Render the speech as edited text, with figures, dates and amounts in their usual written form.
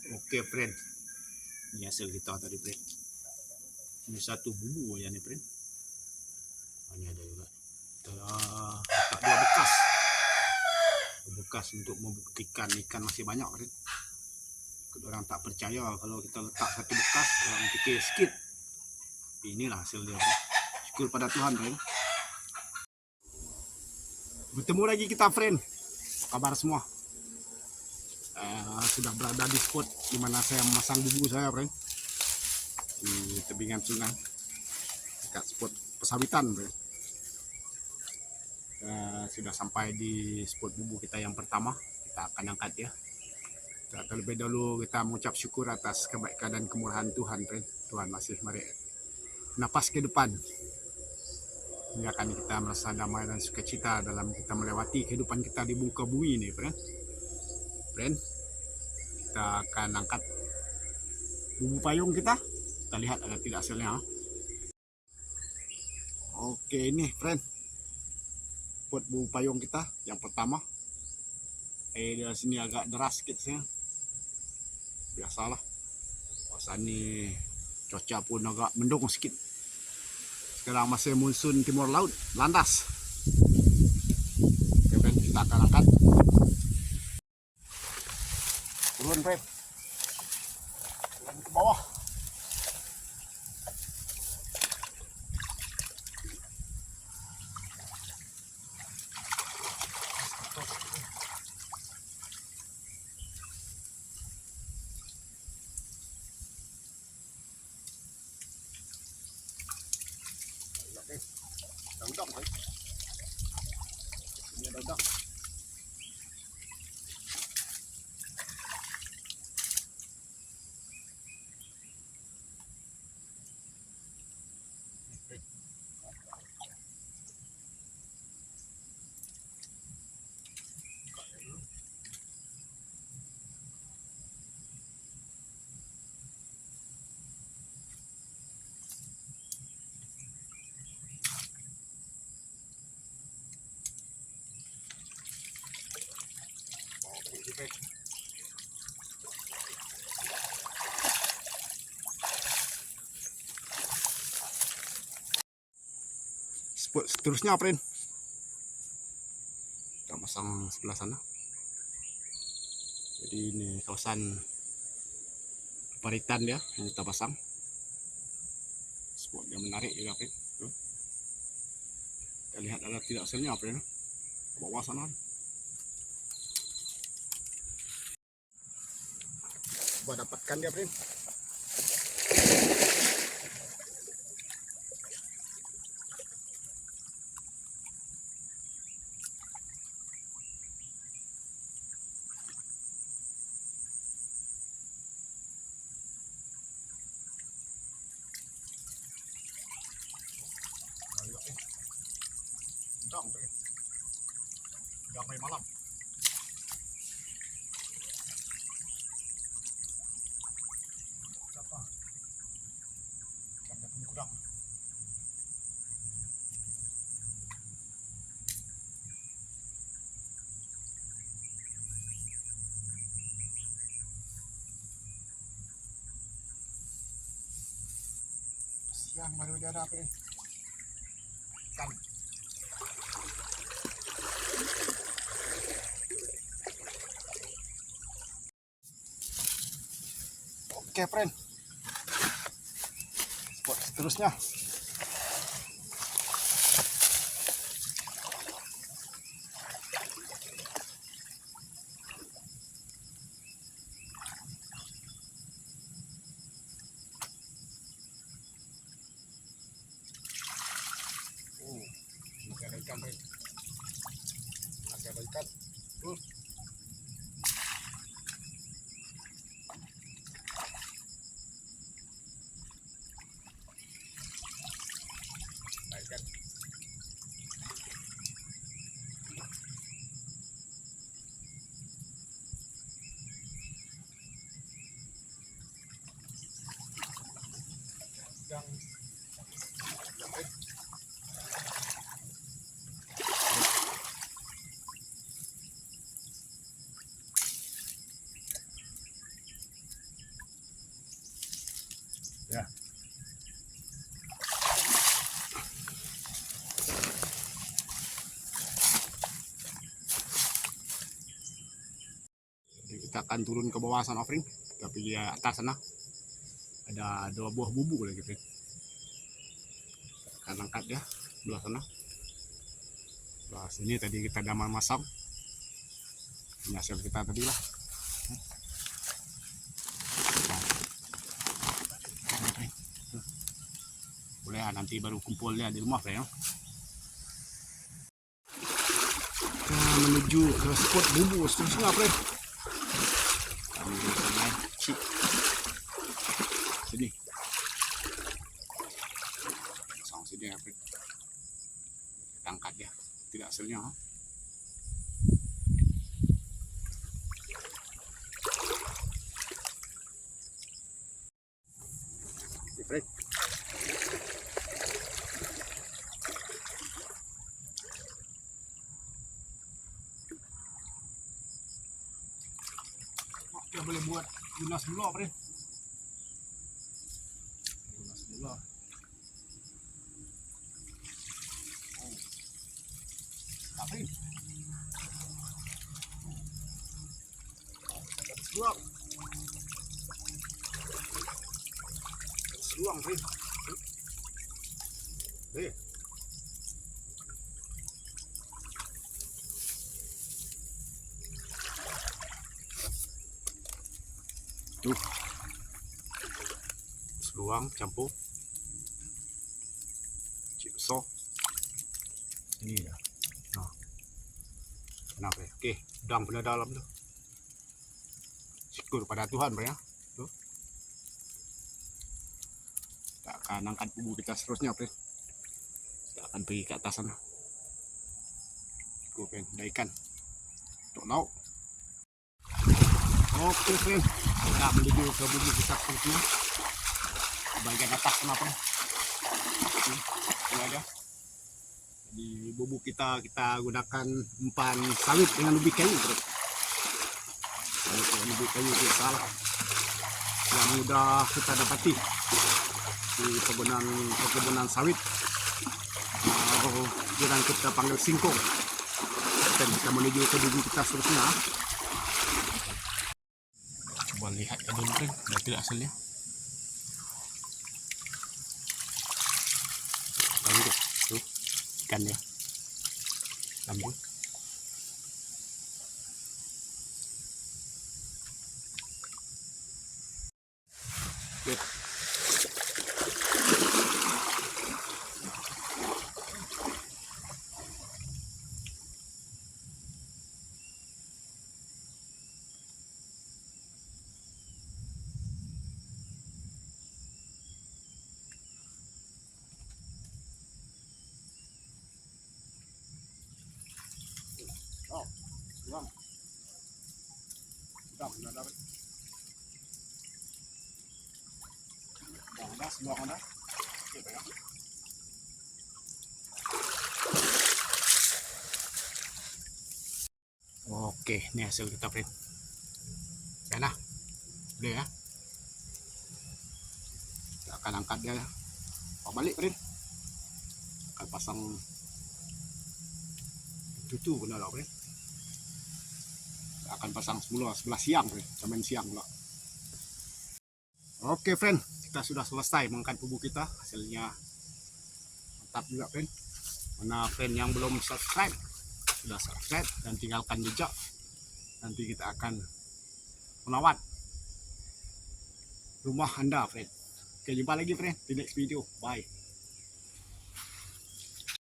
Oke, friend. Ini hasil kita tadi, friend. Ini satu bumbu ya nih, friend. Ini ada juga. Kita letak dua bekas. Bekas untuk membuktikan ikan masih banyak, friend. Orang tak percaya kalau kita letak satu bekas, orang fikir sikit. Inilah hasil dia, friend. Syukur pada Tuhan, friend. Bertemu lagi kita, friend. Kabar semua. Sudah berada di spot di mana saya memasang bumbu saya, friend, di tebingan sungai dekat spot pesawitan, friend. Sudah sampai di spot bumbu kita yang pertama. Kita akan angkat ya. Terlebih dahulu kita mengucap syukur atas kebaikan dan kemurahan Tuhan, friend. Tuhan masih beri napas ke depan. Ini akan kita merasa damai dan sukacita dalam kita melewati kehidupan kita di muka bumi ini, friend. Kita akan angkat bumbu payung kita. Kita lihat ada tidak hasilnya. Oke, ini, friend, buat bumbu payung kita yang pertama. Di sini agak deras sedikit sih. Biasalah. Pasal ini cuaca pun agak mendung sedikit. Sekarang masih monsun timur laut, landas. Oke, friend, kita akan angkat. Turun, friend. Turun ke bawah. Udang, friend. Ini ada udang. Spot seterusnya, friend, kita pasang sebelah sana. Jadi ini kawasan paritan dia yang kita pasang. Spot yang menarik juga, friend. Kita lihat ada tidak hasilnya, friend. Bawah sana. Coba dapatkan dia, friend. Udang, friend. Udang main malam. Siapa? Ada punya udang. Siang baru dia ada, friend. Ikan. Oke, friend. Spot seterusnya. Masih ada ikan, friend. Masih ada ikan. kita akan turun ke bawah sana, friend. Kita pergi atas sana. Ada 2 buah bubu lagi, friend. Kita akan angkat dia belah sana. Belah sini tadi kita dah masang. Ini hasil kita tadi lah. Boleh nanti baru kumpulnya di rumah, friend. Kita menuju ke spot bubu seterusnya, friend. Kami naik cik sini. Pasang sini, friend. Kita angkat dia, tidak hasilnya. Friend. Kita boleh buat lunas dulu, friend. Lunas dulu. Tapi seluang. Seluang, friend. Tuh. Seluang campur cik besar. Ini dah. Nah. Kenapa? Okey, udang pada dalam tu. Syukur pada Tuhan, ya. Tuh. Kita akan angkat bubu kita seterusnya, friend. Kita akan pergi ke atas sana. Cukup, friend. Ada ikan untuk lauk. Oke, friend. Kita menuju ke bubu kita seterusnya. Bagian atas sana, friend. Ini ada. Di bubu kita gunakan umpan sawit dengan ubi kayu, friend. Ubi kayu biasa lah, yang mudah kita dapati di perkebunan sawit. Yang kita panggil singkong. Dan kita menuju ke bubu kita seterusnya. Coba lihat ya dulu, friend. Dah tidak hasilnya. Tuh, ikan ya. Lambung. Oke. Oh, seluang. Sudah dapat. Dah, seluang dah. Okey, baik. Oke, ini hasil kita, friend. Ya nah, udah ya. Kita akan angkat dia. Balik, friend. Akan pasang tutu kena lah, friend. Kita akan pasang semula sebelah siang, friend. Sampai siang pula. Oke, friend. Kita sudah selesai mengangkat bubu kita. Hasilnya mantap juga, friend. Mana friend yang belum subscribe, sudah subscribe dan tinggalkan jejak. Nanti kita akan melawat rumah Anda, friend. Oke, jumpa lagi, friend, di next video. Bye.